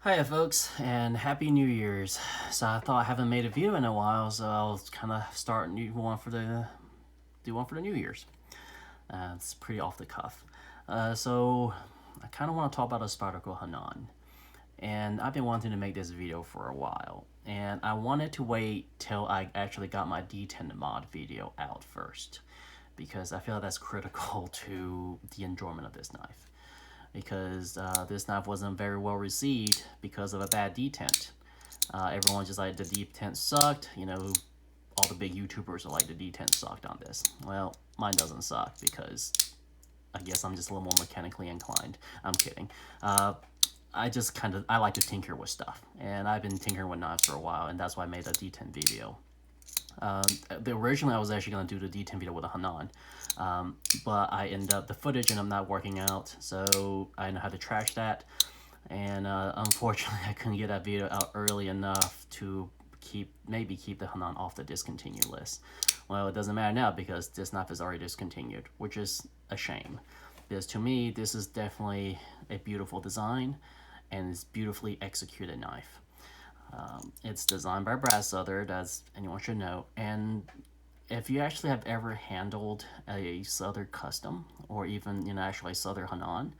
Hiya folks, and Happy New Year's. So I thought I haven't made a video in a while, so I'll kind of start do one for the New Year's. It's pretty off the cuff. So I kind of want to talk about a Spyderco Hanan, and I've been wanting to make this video for a while, and I wanted to wait till I actually got my D10 mod video out first, because I feel that's critical to the enjoyment of this knife. Because this knife wasn't very well received because of a bad detent. Everyone just like the detent sucked. You know, all the big YouTubers are like the detent sucked on this. Well, mine doesn't suck because I guess I'm just a little more mechanically inclined. I'm kidding. I like to tinker with stuff, and I've been tinkering with knives for a while, and that's why I made a detent video. Originally I was actually going to do the D10 video with a Hanan, but I ended up, the footage ended up not working out, so I had to trash that, and unfortunately I couldn't get that video out early enough to maybe keep the Hanan off the discontinued list. Well, it doesn't matter now because this knife is already discontinued, which is a shame, because to me this is definitely a beautiful design and it's beautifully executed knife. It's designed by Brad Southard, as anyone should know, and if you actually have ever handled a Southard custom, or even actually a Southard Hanan,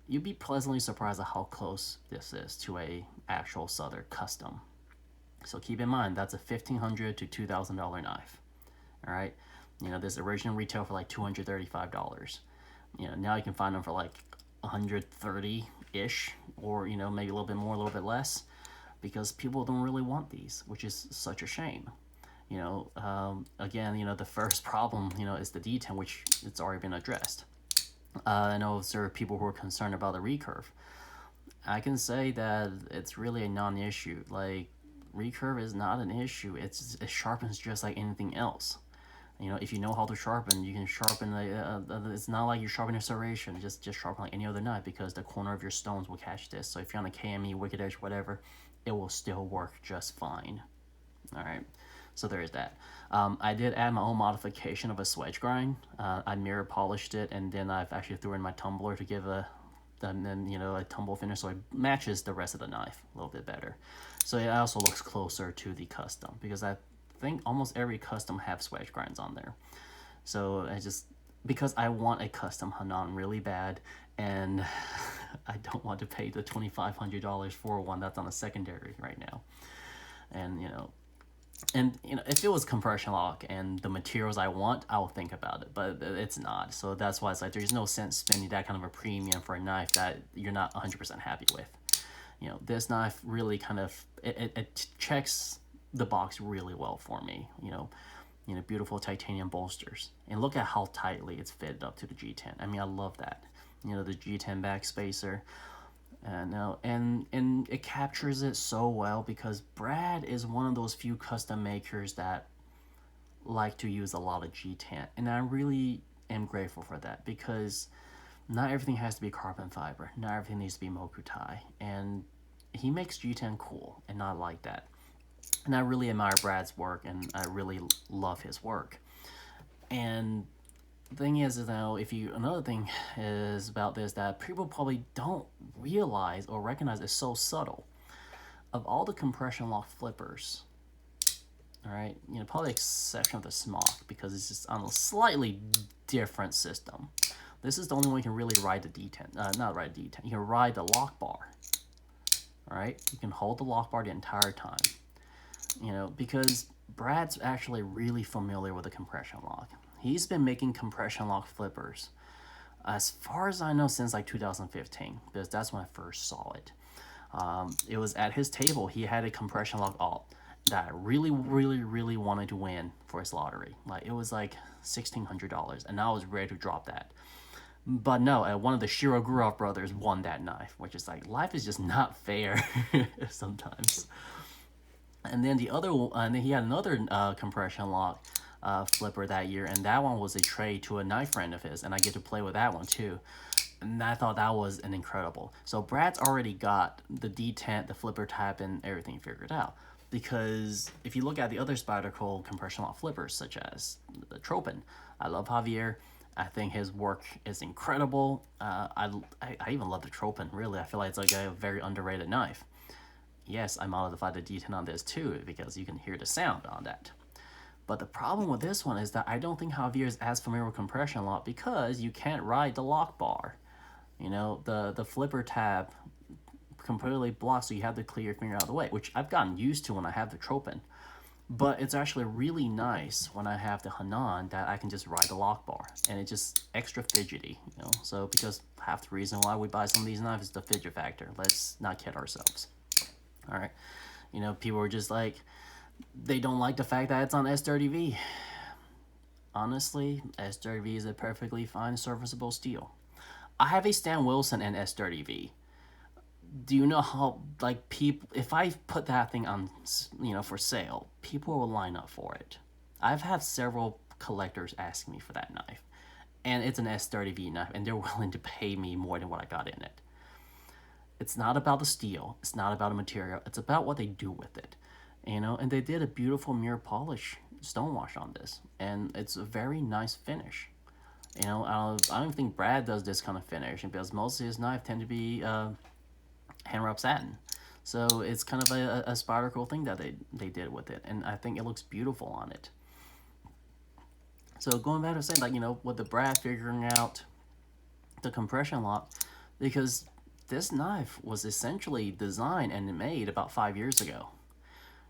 you'd be pleasantly surprised at how close this is to a actual Southard custom. So keep in mind that's a $1,500 to $2,000 knife. All right, this original retail for like $235. Now you can find them for like 130 ish, or maybe a little bit more, a little bit less, because people don't really want these, which is such a shame. Again, the first problem, is the detent, which it's already been addressed. I know there are people who are concerned about the recurve. I can say that it's really a non-issue. Like, recurve is not an issue. It sharpens just like anything else. If you know how to sharpen, you can sharpen. It's not like you're sharpening a serration. Just sharpen like any other knife, because the corner of your stones will catch this. So if you're on a KME, Wicked Edge, whatever, it will still work just fine. All right, so there is that. I did add my own modification of a swedge grind. I mirror polished it, and then I've actually threw in my tumbler to give a tumble finish, so it matches the rest of the knife a little bit better. So it also looks closer to the custom, because I think almost every custom have swedge grinds on there. So because I want a custom Hanan really bad, and I don't want to pay the $2,500 for one that's on a secondary right now. And if it was compression lock and the materials I want, I will think about it, but it's not. So that's why it's like there's no sense spending that kind of a premium for a knife that you're not 100% happy with. This knife really kind of it checks the box really well for me. Beautiful titanium bolsters, and look at how tightly it's fitted up to the G10. I mean, I love that. The G10 backspacer, and it captures it so well, because Brad is one of those few custom makers that like to use a lot of G10, and I really am grateful for that, because not everything has to be carbon fiber, not everything needs to be Mokutai, and he makes G10 cool, and I like that. And I really admire Brad's work, and I really love his work. And the thing is another thing is about this that people probably don't realize or recognize is so subtle. Of all the compression lock flippers, all right, probably exception of the Smock, because it's just on a slightly different system. This is the only one you can really ride the detent, not ride the detent, you can ride the lock bar. All right, you can hold the lock bar the entire time. Because Brad's actually really familiar with the compression lock. He's been making compression lock flippers, as far as I know, since like 2015, because that's when I first saw it. It was at his table. He had a compression lock alt that I really, really, really wanted to win for his lottery. Like, it was like $1,600, and I was ready to drop that. But no, one of the Shiro Gurov brothers won that knife, which is like, life is just not fair sometimes. And then and then he had another compression lock flipper that year, and that one was a trade to a knife friend of his, and I get to play with that one too. And I thought that was an incredible. So Brad's already got the detent, the flipper type, and everything figured out. Because if you look at the other Spyderco compression lock flippers, such as the Tropin, I love Javier, I think his work is incredible. I even love the Tropen, really. I feel like it's like a very underrated knife. Yes, I modified the D10 on this too because you can hear the sound on that. But the problem with this one is that I don't think Javier is as familiar with compression lock because you can't ride the lock bar. The flipper tab completely blocks, so you have to clear your finger out of the way, which I've gotten used to when I have the Tropen. But it's actually really nice when I have the Hanan that I can just ride the lock bar, and it's just extra fidgety. So because half the reason why we buy some of these knives is the fidget factor. Let's not kid ourselves. All right, people are just like, they don't like the fact that it's on S30V. Honestly, S30V is a perfectly fine serviceable steel. I have a Stan Wilson and S30V. Do you know how, like, people, if I put that thing on, for sale, people will line up for it. I've had several collectors asking me for that knife, and it's an S30V knife, and they're willing to pay me more than what I got in it. It's not about the steel, it's not about the material, it's about what they do with it. And they did a beautiful mirror polish stonewash on this, and it's a very nice finish. I don't think Brad does this kind of finish because most of his knives tend to be hand rub satin. So it's kind of a Spyderco thing that they did with it, and I think it looks beautiful on it. So going back to saying, like, with the Brad figuring out the compression lock, because this knife was essentially designed and made about 5 years ago.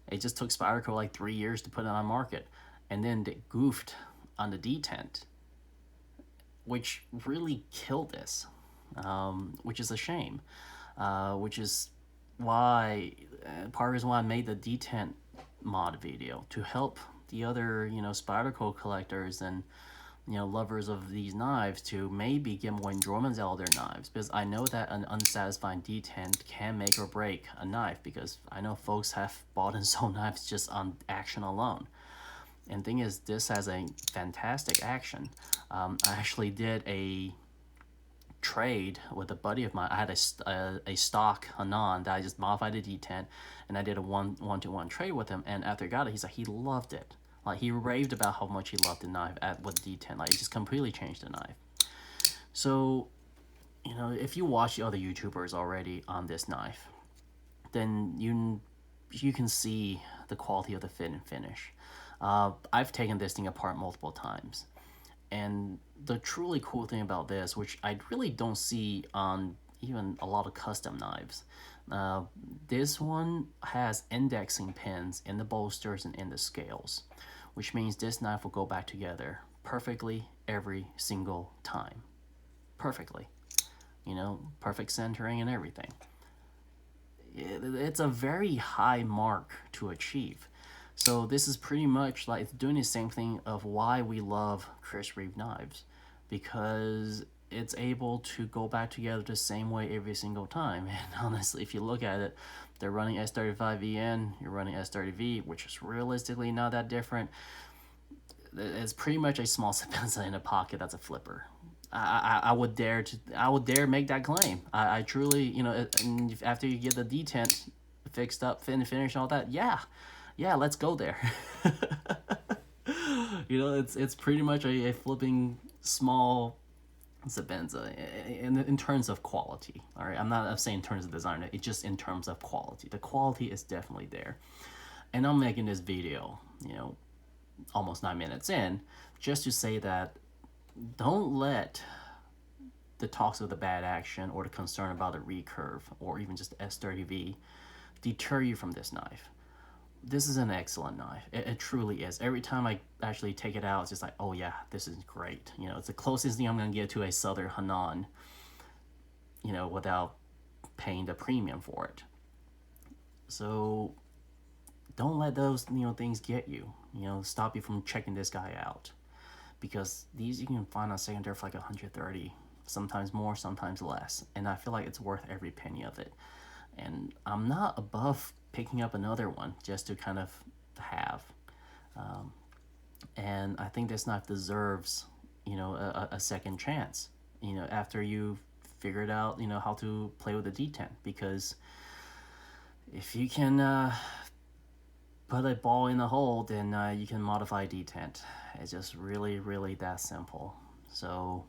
It just took Spyderco like 3 years to put it on market, and then they goofed on the detent, which really killed this, which is a shame. Which is why part of the reason why I made the detent mod video to help the other Spyderco collectors and lovers of these knives to maybe get more enjoyment out of their knives, because I know that an unsatisfying detent can make or break a knife, because I know folks have bought and sold knives just on action alone. And thing is, this has a fantastic action. I actually did a trade with a buddy of mine. I had a stock Hanan that I just modified the detent, and I did a one-to-one trade with him. And after I got it, he's like, he loved it. Like, he raved about how much he loved the knife with detent. Like, it just completely changed the knife. So, if you watch the other YouTubers already on this knife, then you can see the quality of the fit and finish. I've taken this thing apart multiple times. And the truly cool thing about this, which I really don't see on even a lot of custom knives, this one has indexing pins in the bolsters and in the scales, which means this knife will go back together perfectly every single time. Perfectly. Perfect centering and everything. It's a very high mark to achieve. So this is pretty much like doing the same thing of why we love Chris Reeve knives, because it's able to go back together the same way every single time. And honestly, if you look at it, they're running S35VN, you're running S30V, which is realistically not that different. It's pretty much a small Spyderco in a pocket that's a flipper. I would dare make that claim. I truly, after you get the detent fixed up, finished, all that, yeah, let's go there. It's pretty much a flipping small Spyderco in terms of quality. All right, I'm not saying in terms of design. It's just in terms of quality. The quality is definitely there, and I'm making this video, almost 9 minutes in, just to say that don't let the talks of the bad action or the concern about the recurve or even just the S30V deter you from this knife. This is an excellent knife. It truly is. Every time I actually take it out, it's just like, oh yeah, this is great. It's the closest thing I'm going to get to a Southern Hanan, without paying the premium for it. So don't let those, things get you, stop you from checking this guy out. Because these you can find on secondary for like 130, sometimes more, sometimes less. And I feel like it's worth every penny of it. And I'm not above picking up another one just to kind of have. And I think this knife deserves, a second chance, after you've figured out, how to play with the detent. Because if you can put a ball in the hole, then you can modify detent. It's just really, really that simple. So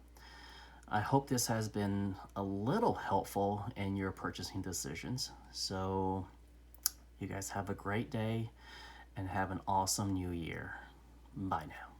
I hope this has been a little helpful in your purchasing decisions. So you guys have a great day and have an awesome new year. Bye now.